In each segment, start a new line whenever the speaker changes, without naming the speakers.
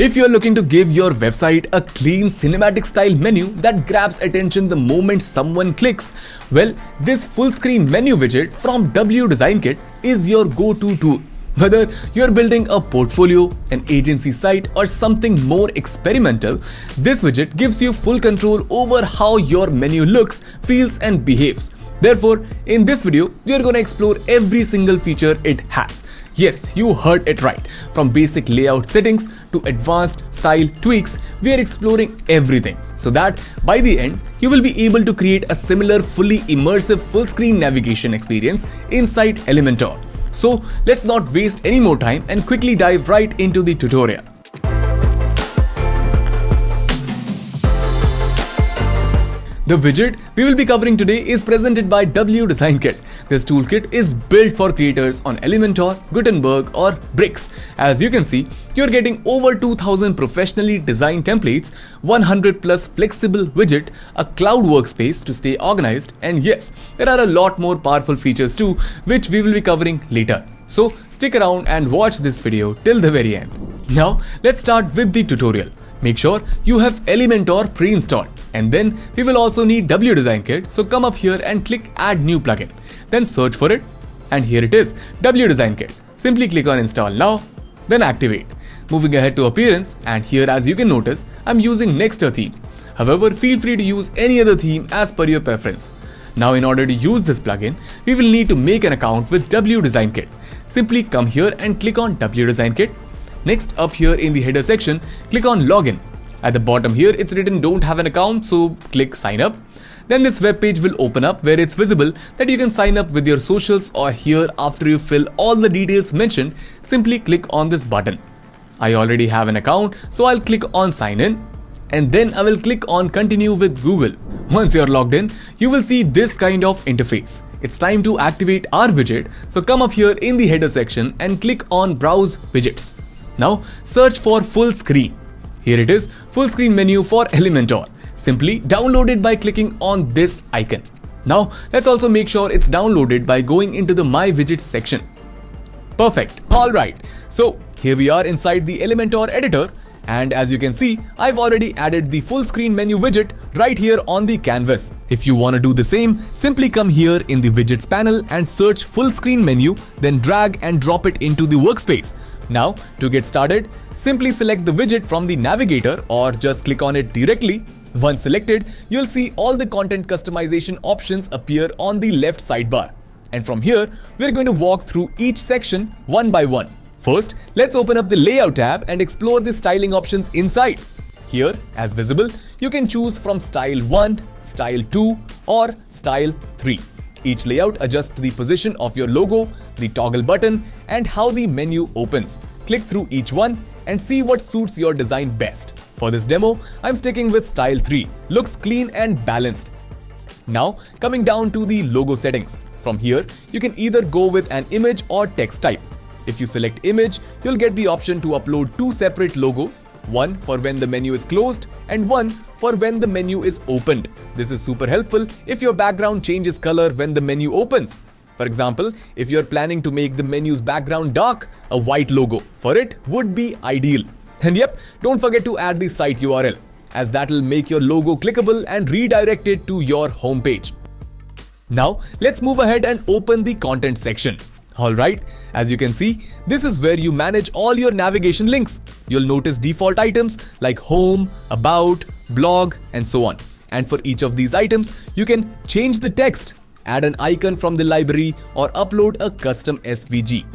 If you're looking to give your website a clean cinematic style menu that grabs attention the moment someone clicks, well, this full screen menu widget from WDesignKit is your go-to tool. Whether you're building a portfolio, an agency site, or something more experimental, this widget gives you full control over how your menu looks, feels, and behaves. Therefore, in this video, we are going to explore every single feature it has. Yes, you heard it right. From basic layout settings to advanced style tweaks, we are exploring everything so that by the end, you will be able to create a similar fully immersive full screen navigation experience inside Elementor. So let's not waste any more time and quickly dive right into the tutorial. The widget we will be covering today is presented by WDesignKit. This toolkit is built for creators on Elementor, Gutenberg, or Bricks. As you can see, you're getting over 2000 professionally designed templates, 100 plus flexible widget, a cloud workspace to stay organized, and yes, there are a lot more powerful features too, which we will be covering later. So stick around and watch this video till the very end. Now let's start with the tutorial. Make sure you have Elementor pre-installed, and then we will also need WDesignKit, so come up here and click add new plugin. Then search for it, and here it is, WDesignKit. Simply click on install now, then activate. Moving ahead to appearance, and here as you can notice, I'm using Nexter theme. However, feel free to use any other theme as per your preference. Now in order to use this plugin, we will need to make an account with WDesignKit. Simply come here and click on WDesignKit. Next, up here in the header section, click on login. At the bottom here, it's written don't have an account, so click sign up. Then this web page will open up where it's visible that you can sign up with your socials, or here after you fill all the details mentioned, simply click on this button. I already have an account, so I'll click on sign in, and then I will click on continue with Google. Once you're logged in, you will see this kind of interface. It's time to activate our widget, so come up here in the header section and click on browse widgets. Now search for full screen. Here it is, full screen menu for Elementor. Simply download it by clicking on this icon. Now let's also make sure it's downloaded by going into the My Widgets section. Perfect. Alright, so here we are inside the Elementor editor, and as you can see, I've already added the full screen menu widget right here on the canvas. If you want to do the same, simply come here in the widgets panel and search full screen menu, then drag and drop it into the workspace. Now, to get started, simply select the widget from the navigator or just click on it directly. Once selected, you'll see all the content customization options appear on the left sidebar. And from here, we're going to walk through each section one by one. First, let's open up the layout tab and explore the styling options inside. Here, as visible, you can choose from style 1, style 2, or style 3. Each layout adjusts the position of your logo, the toggle button, and how the menu opens. Click through each one and see what suits your design best. For this demo, I'm sticking with style 3. Looks clean and balanced. Now, coming down to the logo settings. From here, you can either go with an image or text type. If you select image, you'll get the option to upload two separate logos, one for when the menu is closed and one for when the menu is opened. This is super helpful if your background changes color when the menu opens. For example, if you're planning to make the menu's background dark, a white logo for it would be ideal. And yep, don't forget to add the site URL, as that'll make your logo clickable and redirect it to your homepage. Now, let's move ahead and open the content section. Alright, as you can see, this is where you manage all your navigation links. You'll notice default items like home, about, blog, and so on. And for each of these items, you can change the text, add an icon from the library, or upload a custom SVG.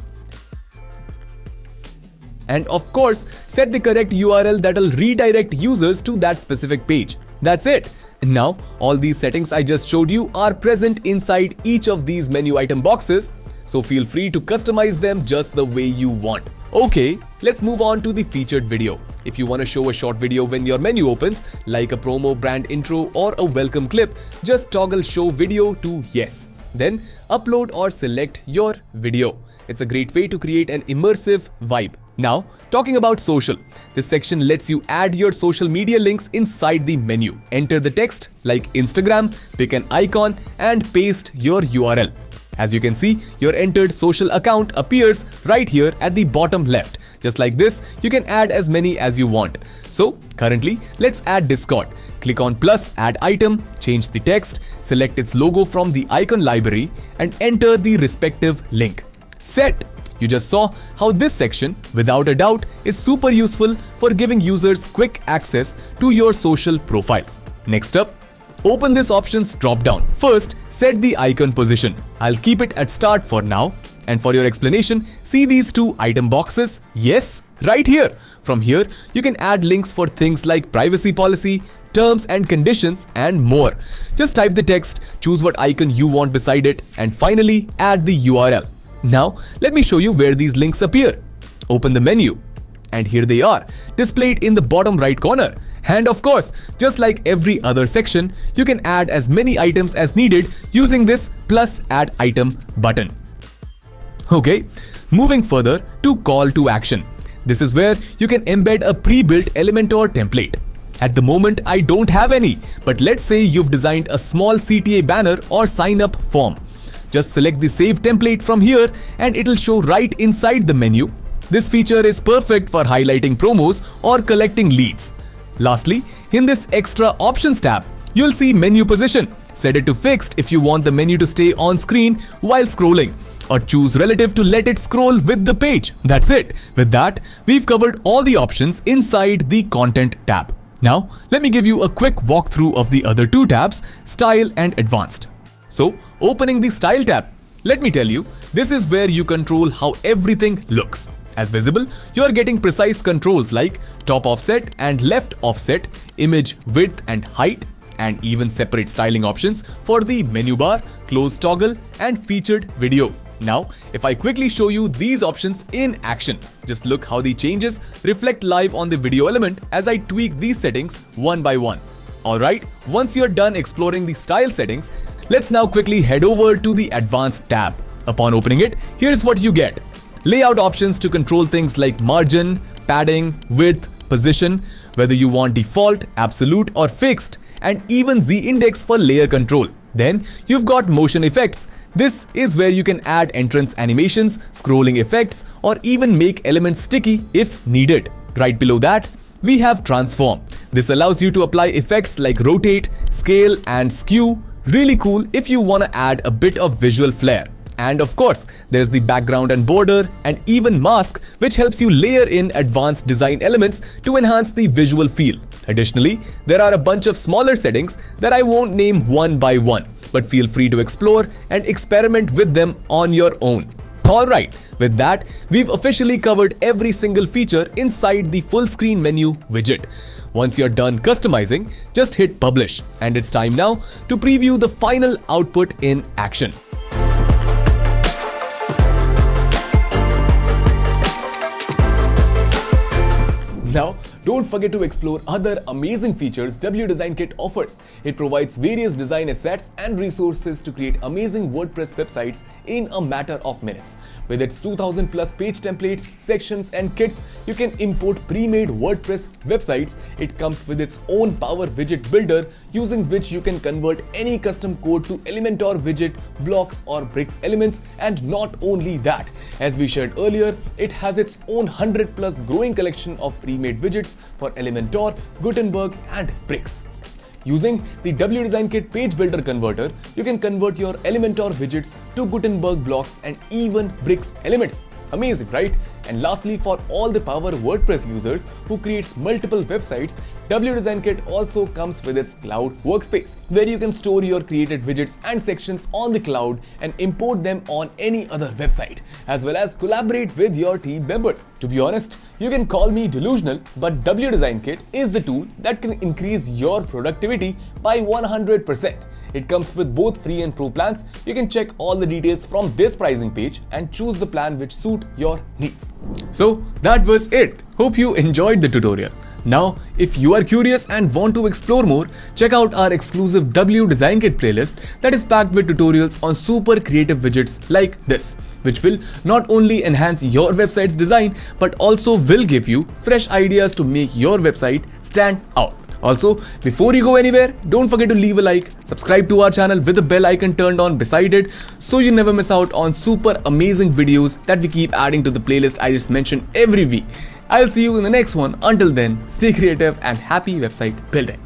And of course, set the correct URL that'll redirect users to that specific page. That's it. Now, all these settings I just showed you are present inside each of these menu item boxes, so feel free to customize them just the way you want. Okay, let's move on to the featured video. If you want to show a short video when your menu opens, like a promo, brand intro, or a welcome clip, just toggle show video to yes. Then upload or select your video. It's a great way to create an immersive vibe. Now, talking about social, this section lets you add your social media links inside the menu. Enter the text like Instagram, pick an icon, and paste your URL. As you can see, your entered social account appears right here at the bottom left. Just like this, you can add as many as you want. So currently, let's add Discord. Click on plus add item, change the text, select its logo from the icon library and enter the respective link. Set. You just saw how this section, without a doubt, is super useful for giving users quick access to your social profiles. Next up, open this options drop-down. First, set the icon position. I'll keep it at start for now. And for your explanation, see these two item boxes? Yes, right here. From here, you can add links for things like privacy policy, terms and conditions, and more. Just type the text, choose what icon you want beside it, and finally add the URL. Now, let me show you where these links appear. Open the menu. And here they are, displayed in the bottom right corner. And of course, just like every other section, you can add as many items as needed using this plus add item button. Okay, moving further to call to action. This is where you can embed a pre-built Elementor template. At the moment, I don't have any, but let's say you've designed a small CTA banner or sign up form. Just select the save template from here and it'll show right inside the menu. This feature is perfect for highlighting promos or collecting leads. Lastly, in this extra options tab, you'll see menu position. Set it to fixed if you want the menu to stay on screen while scrolling, or choose relative to let it scroll with the page. That's it. With that, we've covered all the options inside the content tab. Now, let me give you a quick walkthrough of the other two tabs, style and advanced. So, opening the style tab, let me tell you, this is where you control how everything looks. As visible, you are getting precise controls like top offset and left offset, image width and height, and even separate styling options for the menu bar, close toggle, and featured video. Now, if I quickly show you these options in action, just look how the changes reflect live on the video element as I tweak these settings one by one. Alright, once you're done exploring the style settings, let's now quickly head over to the advanced tab. Upon opening it, here's what you get. Layout options to control things like margin, padding, width, position, whether you want default, absolute or fixed, and even z-index for layer control. Then you've got motion effects. This is where you can add entrance animations, scrolling effects, or even make elements sticky if needed. Right below that, we have transform. This allows you to apply effects like rotate, scale, and skew. Really cool if you want to add a bit of visual flair. And of course, there's the background and border and even mask, which helps you layer in advanced design elements to enhance the visual feel. Additionally, there are a bunch of smaller settings that I won't name one by one, but feel free to explore and experiment with them on your own. Alright, with that, we've officially covered every single feature inside the full screen menu widget. Once you're done customizing, just hit publish, and it's time now to preview the final output in action. Now, don't forget to explore other amazing features WDesignKit offers. It provides various design assets and resources to create amazing WordPress websites in a matter of minutes. With its 2000 plus page templates, sections and kits, you can import pre-made WordPress websites. It comes with its own Power Widget Builder, using which you can convert any custom code to Elementor widget, blocks or bricks elements. And not only that, as we shared earlier, it has its own 100 plus growing collection of pre-made widgets for Elementor, Gutenberg and bricks. Using the WDesignKit page builder converter, you can convert your Elementor widgets to Gutenberg blocks and even bricks elements. Amazing, right? And lastly, for all the Power WordPress users who creates multiple websites, WDesignKit also comes with its cloud workspace, where you can store your created widgets and sections on the cloud and import them on any other website, as well as collaborate with your team members. To be honest, you can call me delusional, but WDesignKit is the tool that can increase your productivity by 100%. It comes with both free and pro plans. You can check all the details from this pricing page and choose the plan which suit your needs. So that was it. Hope you enjoyed the tutorial. Now, if you are curious and want to explore more, check out our exclusive WDesignKit playlist that is packed with tutorials on super creative widgets like this, which will not only enhance your website's design, but also will give you fresh ideas to make your website stand out. Also, before you go anywhere, don't forget to leave a like, subscribe to our channel with the bell icon turned on beside it so you never miss out on super amazing videos that we keep adding to the playlist I just mentioned every week. I'll see you in the next one. Until then, stay creative and happy website building.